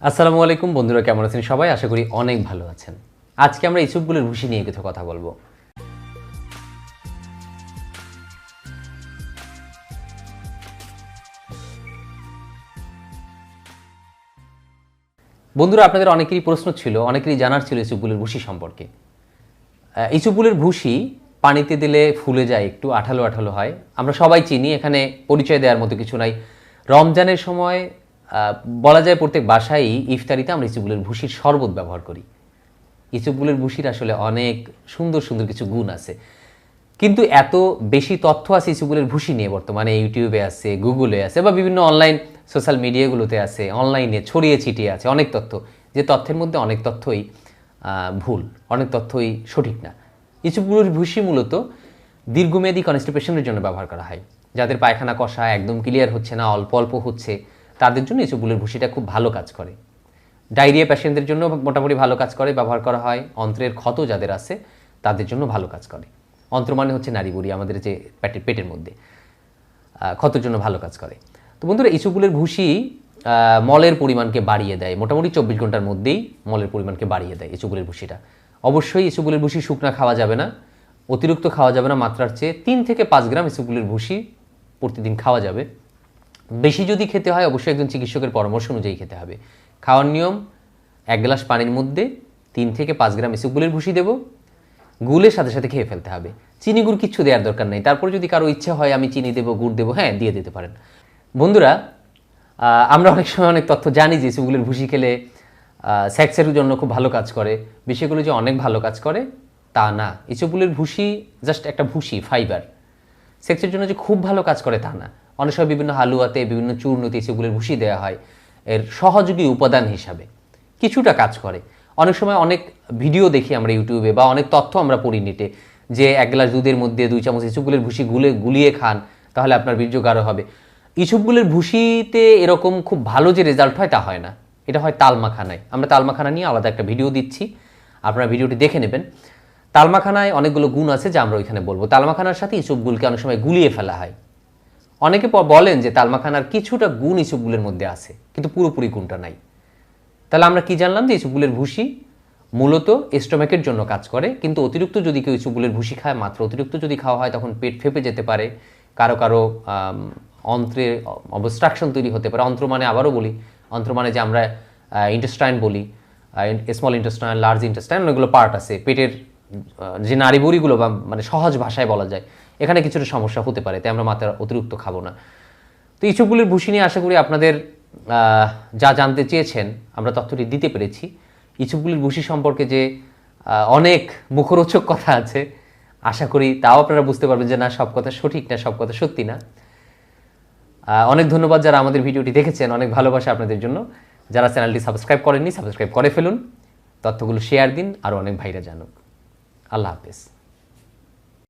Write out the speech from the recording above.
আসসালামু আলাইকুম বন্ধুরা, কেমন আছেন সবাই? আশা করি অনেক ভালো আছেন। আজকে আমরা ইসবগুলের ভুসি নিয়ে কিছু কথা বলবো। বন্ধুরা, আপনাদের অনেকেরই প্রশ্ন ছিল, অনেকেরই জানার ছিল ইসবগুলের ভুসি সম্পর্কে। ইসবগুলের ভুসি পানিতে দিলে ফুলে যায়, একটু আঠালো আঠালো হয়। আমরা সবাই চিনি, এখানে পরিচয় দেওয়ার মতো কিছু নাই। রমজানের সময় বলা যায় প্রত্যেক বাসায় ইফতারিতে আমরা ইসবগুলের ভুসির শরবত ব্যবহার করি। ইসবগুলের ভুসির আসলে অনেক সুন্দর সুন্দর কিছু গুণ আছে, কিন্তু এত বেশি তথ্য আছে ইসবগুলের ভুসি নিয়ে বর্তমানে ইউটিউবে আছে, গুগলে আছে, বা বিভিন্ন অনলাইন সোশ্যাল মিডিয়াগুলোতে আছে, অনলাইনে ছড়িয়ে ছিটিয়ে আছে অনেক তথ্য, যে তথ্যের মধ্যে অনেক তথ্যই ভুল, অনেক তথ্যই সঠিক না। ইসবগুলের ভুসি মূলত দীর্ঘমেয়াদী কনস্টিপেশনের জন্য ব্যবহার করা হয়। যাদের পায়খানা কষা একদম ক্লিয়ার হচ্ছে না, অল্প অল্প হচ্ছে, তাদের জন্য ইসবগুলের ভুসিটা খুব ভালো কাজ করে। ডায়রিয়া পেশেন্টদের জন্য মোটামুটি ভালো কাজ করে, ব্যবহার করা হয়। অন্ত্রের ক্ষত যাদের আছে তাদের জন্য ভালো কাজ করে। অন্ত্র মানে হচ্ছে নাড়িভুঁড়ি, আমাদের যে পেটের মধ্যে ক্ষতের জন্য ভালো কাজ করে। তো বন্ধুরা, ইসবগুলের ভুসি মলের পরিমাণকে বাড়িয়ে দেয়। মোটামুটি 24 ঘন্টার মধ্যেই মলের পরিমাণকে বাড়িয়ে দেয় ইসবগুলের ভুসিটা। অবশ্যই ইসবগুলের ভুসি শুকনা খাওয়া যাবে না, অতিরিক্ত খাওয়া যাবে না। মাত্রার চেয়ে 3 থেকে 5 গ্রাম ইসবগুলের ভুসি প্রতিদিন খাওয়া যাবে। বেশি যদি খেতে হয় অবশ্যই একজন চিকিৎসকের পরামর্শ অনুযায়ী খেতে হবে। খাওয়ার নিয়ম: 1 গ্লাস পানির মধ্যে 3 থেকে 5 গ্রাম ইসবগুলের ভুসি দেব, গুলের সাথে সাথে খেয়ে ফেলতে হবে। চিনি গুড় কিচ্ছু দেওয়ার দরকার নেই। তারপরে যদি কারো ইচ্ছে হয় আমি চিনি দেবো, গুড় দেবো, হ্যাঁ দিয়ে দিতে পারেন। বন্ধুরা, আমরা অনেক সময় অনেক তথ্য জানি যে ইসবগুলের ভুসি খেলে সেক্সের জন্য খুব ভালো কাজ করে। বিষয়গুলো যে অনেক ভালো কাজ করে তা না। ইসবগুলের ভুসি জাস্ট একটা ভুসি, ফাইবার। সেক্সের জন্য যে খুব ভালো কাজ করে তা না। অনেক সময় বিভিন্ন হালুয়াতে, বিভিন্ন চূর্ণতে ইসবগুলের ভুসি দেওয়া হয় এর সহযোগী উপাদান হিসাবে, কিছুটা কাজ করে। অনেক সময় অনেক ভিডিও দেখি আমরা ইউটিউবে, বা অনেক তথ্য আমরা পড়ি নেটে, যে 1 গ্লাস দুধের মধ্যে 2 চামচ ইসবগুলের ভুসি গুলিয়ে খান, তাহলে আপনার বীর্য গাঢ় হবে। ইসবগুলের ভুসিতে এরকম খুব ভালো যে রেজাল্ট হয় তা হয় না। এটা হয় তালমাখানায়। আমরা তালমাখানা নিয়ে আলাদা একটা ভিডিও দিচ্ছি, আপনারা ভিডিওটি দেখে নেবেন। তালমাখানায় অনেকগুলো গুণ আছে যা আমরা ওইখানে বলবো। তালমাখানার সাথে ইসবগুলকে অনেক সময় গুলিয়ে ফেলা হয়। অনেকে বলেন যে তালমাখানার কিছুটা গুণ ইসবগুলের মধ্যে আছে, কিন্তু পুরোপুরি গুণটা নাই। তাহলে আমরা কি জানলাম? যে ইসবগুলের ভুসি মূলত স্টোমাকের জন্য কাজ করে, কিন্তু অতিরিক্ত যদি কেউ ইসবগুলের ভুসি খায়, মাত্র অতিরিক্ত যদি খাওয়া হয়, তখন পেট ফেঁপে যেতে পারে। কারো কারো অন্ত্রে অবস্ট্রাকশন তৈরি হতে পারে। অন্ত্র মানে, আবারও বলি, অন্ত্র মানে যে আমরা ইন্টেস্টাইন বলি, স্মল ইন্টেস্টাইন, লার্জ ইন্টেস্টাইন, অনেকগুলো পার্ট আছে পেটের, যে নাড়িভুঁড়িগুলো, বা মানে সহজ ভাষায় বলা যায়, এখানে কিছুটা সমস্যা হতে পারে। তাই আমরা মাত্রা অতিরিক্ত খাবো না। তো ইসবগুলের ভুসি নিয়ে আশা করি আপনাদের যা জানতে চেয়েছেন আমরা তথ্যটি দিতে পেরেছি। ইসবগুলের ভুসি সম্পর্কে যে অনেক মুখরোচক কথা আছে, আশা করি তাও আপনারা বুঝতে পারবেন যে না, সব কথা সঠিক না, সব কথা সত্যি না। অনেক ধন্যবাদ যারা আমাদের ভিডিওটি দেখেছেন, অনেক ভালোবাসা আপনাদের জন্য। যারা চ্যানেলটি সাবস্ক্রাইব করেননি, সাবস্ক্রাইব করে ফেলুন, তথ্যগুলো শেয়ার দিন, আরও অনেক ভাইরা জানুক। আল্লাহ হাফেজ।